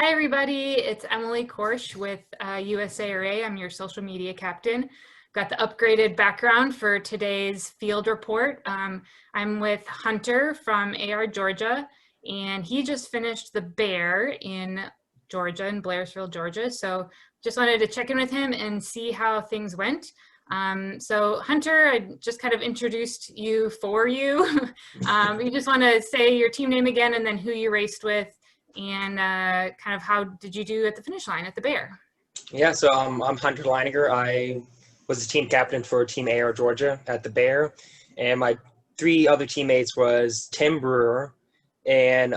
Hi, everybody. It's Emily Korsch with USARA. I'm your social media captain. Got the upgraded background for today's field report. I'm with Hunter from ARGeorgia, and he just finished the Bear in Georgia, in Blairsville, Georgia. So just wanted to check in with him and see how things went. So Hunter, I just kind of introduced you for you. You just want to say your team name again and then who you raced with, and kind of how did you do at the finish line at the Bear? Yeah, so I'm Hunter Leininger. I was the team captain for Team ARGeorgia at the Bear, and my three other teammates was Tim Brewer and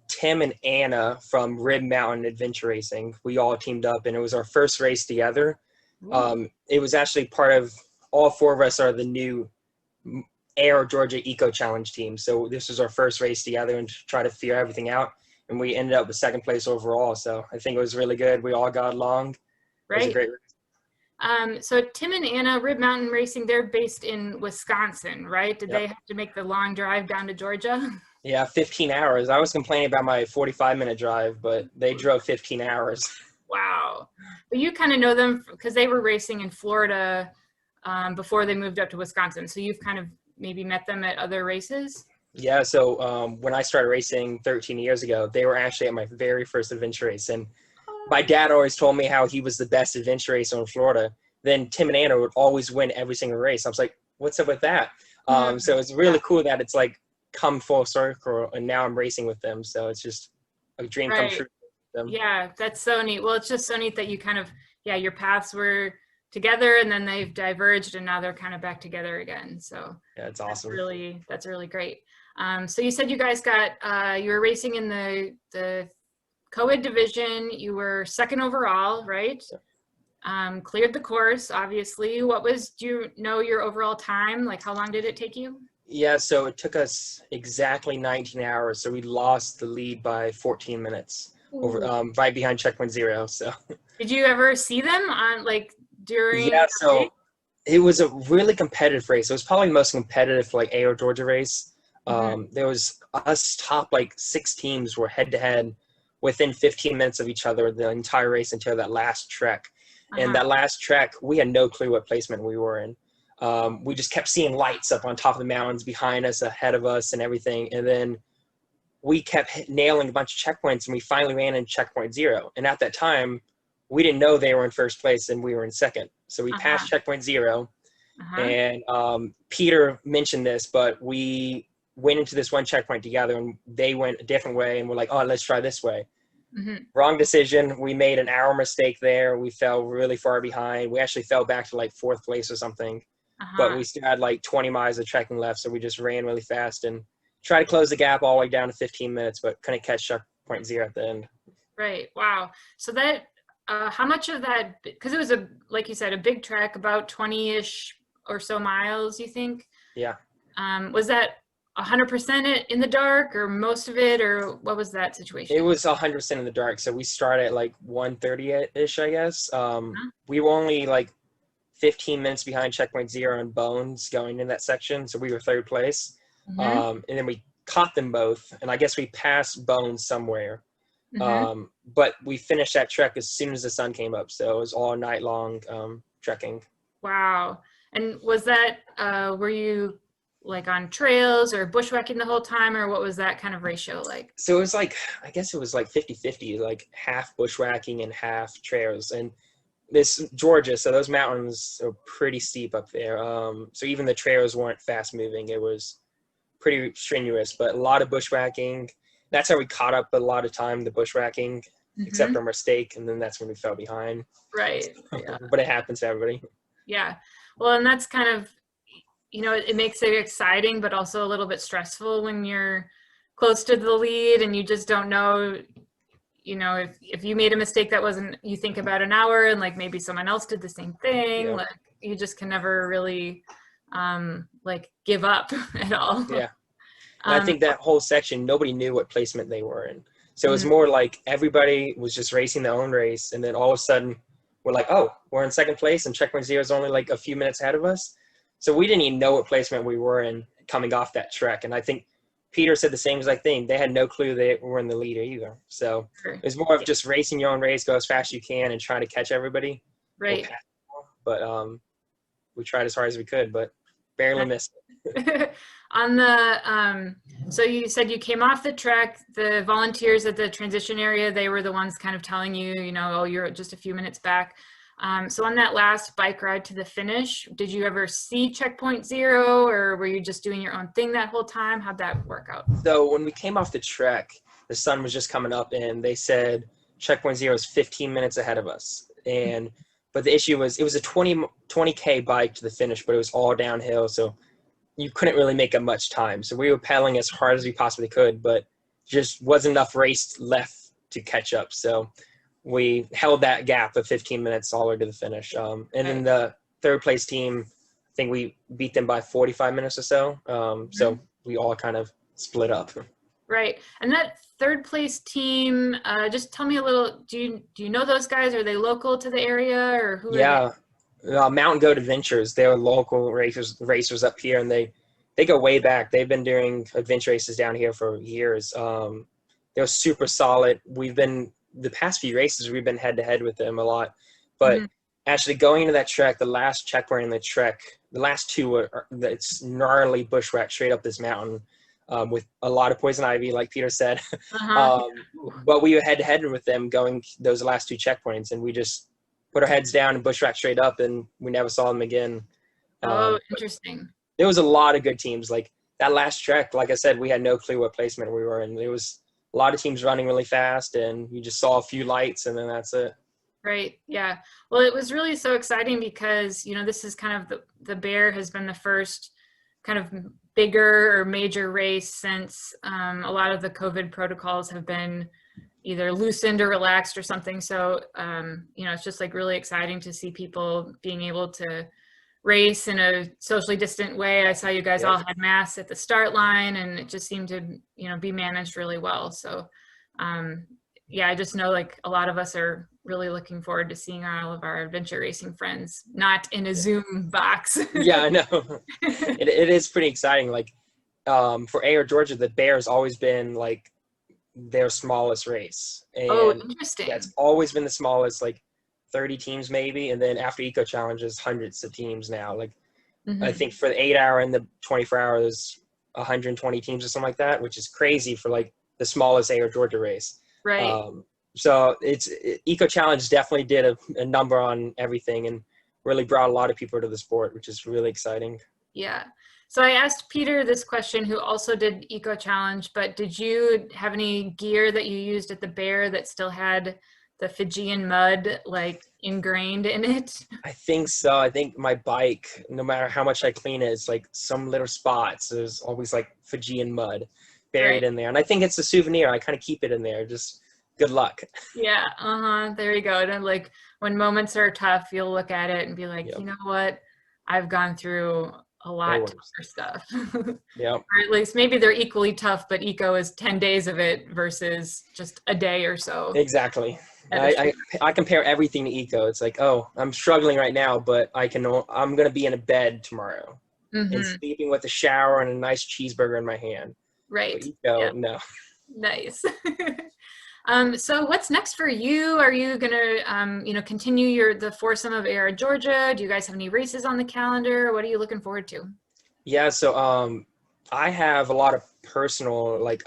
Tim and Anna from Rib Mountain Adventure Racing. We all teamed up, and it was our first race together. It was actually part of, all four of us are the new ARGeorgia Eco Challenge team. So this was our first race together and to try to figure everything out. And we ended up with second place overall. So I think it was really good. We all got along. It was a great race. So Tim and Anna, Rib Mountain Racing, they're based in Wisconsin, right? Did they have to make the long drive down to Georgia? Yeah, 15 hours. I was complaining about my 45-minute drive, but they drove 15 hours. Wow. But you kind of know them because they were racing in Florida before they moved up to Wisconsin. So you've kind of maybe met them at other races? Yeah, so when I started racing 13 years ago, they were actually at my very first adventure race. And my dad always told me how he was the best adventure racer in Florida. Then Tim and Anna would always win every single race. I was like, what's up with that? So it's really cool that it's like come full circle, and now I'm racing with them. So it's just a dream come true. Yeah, that's so neat. Well, it's just so neat that you kind of, your paths were together and then they've diverged and now they're kind of back together again. So yeah, it's awesome. That's really great. So you said you guys got, you were racing in the co-ed division. You were second overall, right? Yeah. Cleared the course, obviously. Do you know your overall time? Like how long did it take you? Yeah, so it took us exactly 19 hours. So we lost the lead by 14 minutes over, right behind Checkpoint Zero. So did you ever see them on during? Yeah, so it was a really competitive race. It was probably the most competitive ARGeorgia race. There was us top 6 teams were head to head within 15 minutes of each other the entire race until that last trek. And that last trek, we had no clue what placement we were in. We just kept seeing lights up on top of the mountains behind us, ahead of us, and everything. And then we kept nailing a bunch of checkpoints, and we finally ran in Checkpoint Zero. And at that time, we didn't know they were in first place and we were in second. So we passed Checkpoint Zero. And Peter mentioned this, but we went into this one checkpoint together and they went a different way and we're like, oh, let's try this way. Wrong decision. We made an hour mistake there. We fell really far behind. We actually fell back to 4th place or something. But we still had 20 miles of trekking left. So we just ran really fast and tried to close the gap all the way down to 15 minutes, but couldn't catch Checkpoint Zero at the end. Right. Wow. So that, how much of that, because it was like you said, a big trek, about 20-ish or so miles, you think? Yeah. Was that 100% in the dark or most of it, or what was that situation? It was 100% in the dark. So we started at 1:30-ish, I guess. We were only 15 minutes behind Checkpoint Zero and Bones going in that section. So we were 3rd place. And then we caught them both. And I guess we passed Bones somewhere. But we finished that trek as soon as the sun came up. So it was all night long trekking. Wow. And was that, were you on trails or bushwhacking the whole time, or what was that kind of ratio like? So it was I guess it was 50-50, half bushwhacking and half trails. And this Georgia, so those mountains are pretty steep up there. So even the trails weren't fast moving. It was pretty strenuous, but a lot of bushwhacking. That's how we caught up a lot of time, the bushwhacking, except our mistake, and then that's when we fell behind. Right. Yeah. But it happens to everybody. Yeah. Well, and that's kind of, it makes it exciting, but also a little bit stressful when you're close to the lead and you just don't know, if you made a mistake that wasn't, you think about an hour and maybe someone else did the same thing. Yeah. You just can never really give up at all. Yeah. And I think that whole section, nobody knew what placement they were in. So it was more everybody was just racing their own race. And then all of a sudden we're oh, we're in 2nd place and Checkpoint Zero is only a few minutes ahead of us. So we didn't even know what placement we were in coming off that trek. And I think Peter said the same exact thing. They had no clue they were in the lead either. So Sure. it was more of just racing your own race, go as fast as you can, and try to catch everybody. Right. But we tried as hard as we could, but barely missed it. On the so you said you came off the track. The volunteers at the transition area, they were the ones kind of telling you, you know, oh, you're just a few minutes back. So on that last bike ride to the finish, did you ever see Checkpoint Zero, or were you just doing your own thing that whole time? How'd that work out? So when we came off the trek, the sun was just coming up, and they said Checkpoint Zero is 15 minutes ahead of us. But the issue was it was a 20K bike to the finish, but it was all downhill, so you couldn't really make up much time. So we were pedaling as hard as we possibly could, but just wasn't enough race left to catch up. So we held that gap of 15 minutes all the way to the finish. And then the third place team, I think we beat them by 45 minutes or so. So we all kind of split up. Right. And that third place team, just tell me a little, do you know those guys? Are they local to the area, or who are they? Mountain Goat Adventures. They're local racers up here, and they go way back. They've been doing adventure races down here for years. They're super solid. The past few races, we've been head-to-head with them a lot. But actually going into that trek, the last checkpoint in the trek, the last two it's gnarly bushwhack straight up this mountain with a lot of poison ivy, like Peter said. But we were head-to-head with them going those last two checkpoints, and we just put our heads down and bushwhacked straight up, and we never saw them again. Oh, interesting. There was a lot of good teams. Like that last trek, like I said, we had no clue what placement we were in. There was a lot of teams running really fast, and you just saw a few lights, and then that's it. Right. Yeah. Well, it was really so exciting because, you know, this is kind of the Bear has been the first kind of bigger or major race since a lot of the COVID protocols have been either loosened or relaxed or something. So, you know, it's just like really exciting to see people being able to race in a socially distant way. I saw you guys all had masks at the start line, and it just seemed to, you know, be managed really well. So, yeah, I just know like a lot of us are really looking forward to seeing all of our adventure racing friends, not in a Zoom box. Yeah, I know. It is pretty exciting. Like for ARGeorgia, the Bear's always been like their smallest race. And interesting. Yeah, it's always been the smallest, like 30 teams maybe, and then after Eco Challenges, hundreds of teams now. Like I think for the 8-hour and the 24-hour, there's 120 teams or something like that, which is crazy for like the smallest ARGeorgia race. Right. So Eco Challenge definitely did a number on everything and really brought a lot of people to the sport, which is really exciting. Yeah. So I asked Peter this question, who also did Eco Challenge, but did you have any gear that you used at the Bear that still had the Fijian mud like ingrained in it? I think so. I think my bike, no matter how much I clean it, it's like some little spots. There's always like Fijian mud buried in there. And I think it's a souvenir. I kind of keep it in there. Just good luck. Yeah. There you go. And like when moments are tough, you'll look at it and be like, you know what? I've gone through a lot tougher stuff. Yeah. Or at least maybe they're equally tough, but Eco is 10 days of it versus just a day or so. Exactly. I compare everything to Eco. It's like, oh, I'm struggling right now, but I'm going to be in a bed tomorrow and sleeping with a shower and a nice cheeseburger in my hand. Right. Eco, no. Nice. So what's next for you? Are you gonna, you know, continue the foursome of ARGeorgia? Do you guys have any races on the calendar? What are you looking forward to? Yeah, so I have a lot of personal like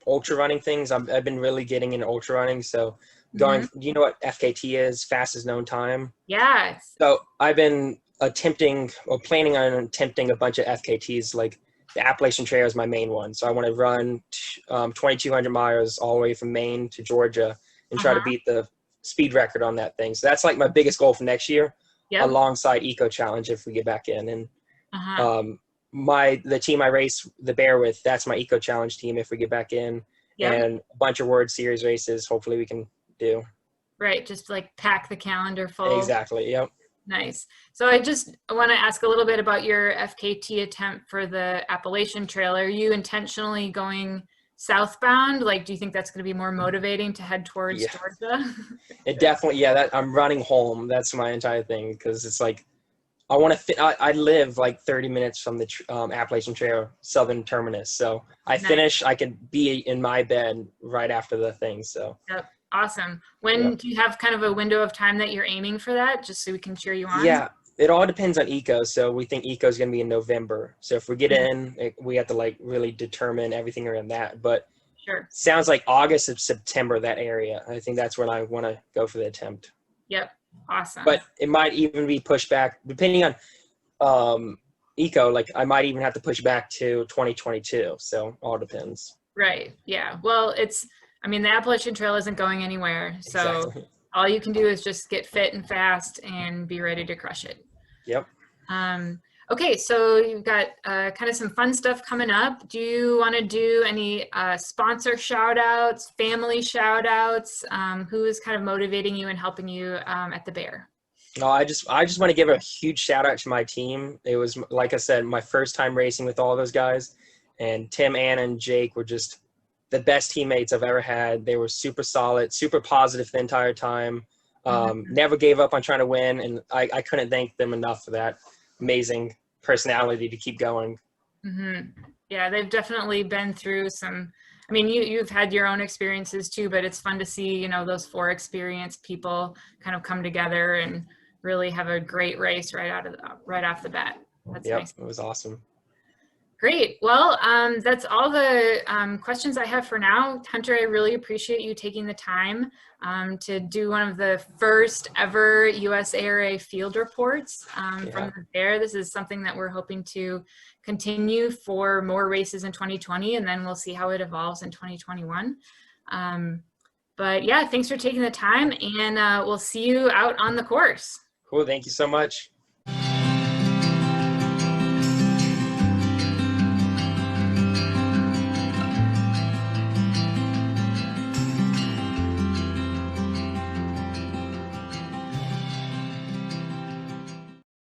ultra running things. I've been really getting into ultra running. So do you know what FKT is? Fastest known time. Yes. So I've been planning on attempting a bunch of FKTs. Like the Appalachian Trail is my main one. So I want to run 2,200 miles all the way from Maine to Georgia and try to beat the speed record on that thing. So that's like my biggest goal for next year, alongside Eco Challenge if we get back in. And the team I race the Bear with, that's my Eco Challenge team if we get back in. And a bunch of World Series races hopefully we can do. Right, just like pack the calendar full. Exactly, yep. Nice. So I just want to ask a little bit about your FKT attempt for the Appalachian Trail. Are you intentionally going southbound? Like, do you think that's going to be more motivating to head towards Georgia? It definitely, I'm running home. That's my entire thing, because it's like I want to fit. I live like 30 minutes from the Appalachian Trail Southern Terminus, so I Nice. finish. I could be in my bed right after the thing. So Yep. Awesome. yeah, When do you have kind of a window of time that you're aiming for that, just so we can cheer you on? yeah. It all depends on eco. So we think eco is going to be in November. So if we get in, we have to like really determine everything around that. But Sure. sounds like August of September, that area. I think that's when I want to go for the attempt. Yep. Awesome. But it might even be pushed back depending on eco. Like I might even have to push back to 2022. So all depends. Right. Yeah. Well, I mean, the Appalachian Trail isn't going anywhere. So Exactly. all you can do is just get fit and fast and be ready to crush it. Yep. Okay, so you've got kind of some fun stuff coming up. Do you want to do any sponsor shout outs, family shout outs? Who is kind of motivating you and helping you at the Bear? No, I just want to give a huge shout out to my team. It was, like I said, my first time racing with all those guys, and Tim, Anna, and Jake were just the best teammates I've ever had. They were super solid, super positive the entire time. Never gave up on trying to win, and I couldn't thank them enough for that amazing personality to keep going. Yeah, they've definitely been through some. I mean, you've had your own experiences too, but it's fun to see, you know, those 4 experienced people kind of come together and really have a great race right off the bat. That's Yep, nice. it was awesome. Great. Well, that's all the questions I have for now. Hunter, I really appreciate you taking the time to do one of the first ever USARA field reports from the Bear. This is something that we're hoping to continue for more races in 2020, and then we'll see how it evolves in 2021. But yeah, thanks for taking the time, and we'll see you out on the course. Cool. Thank you so much.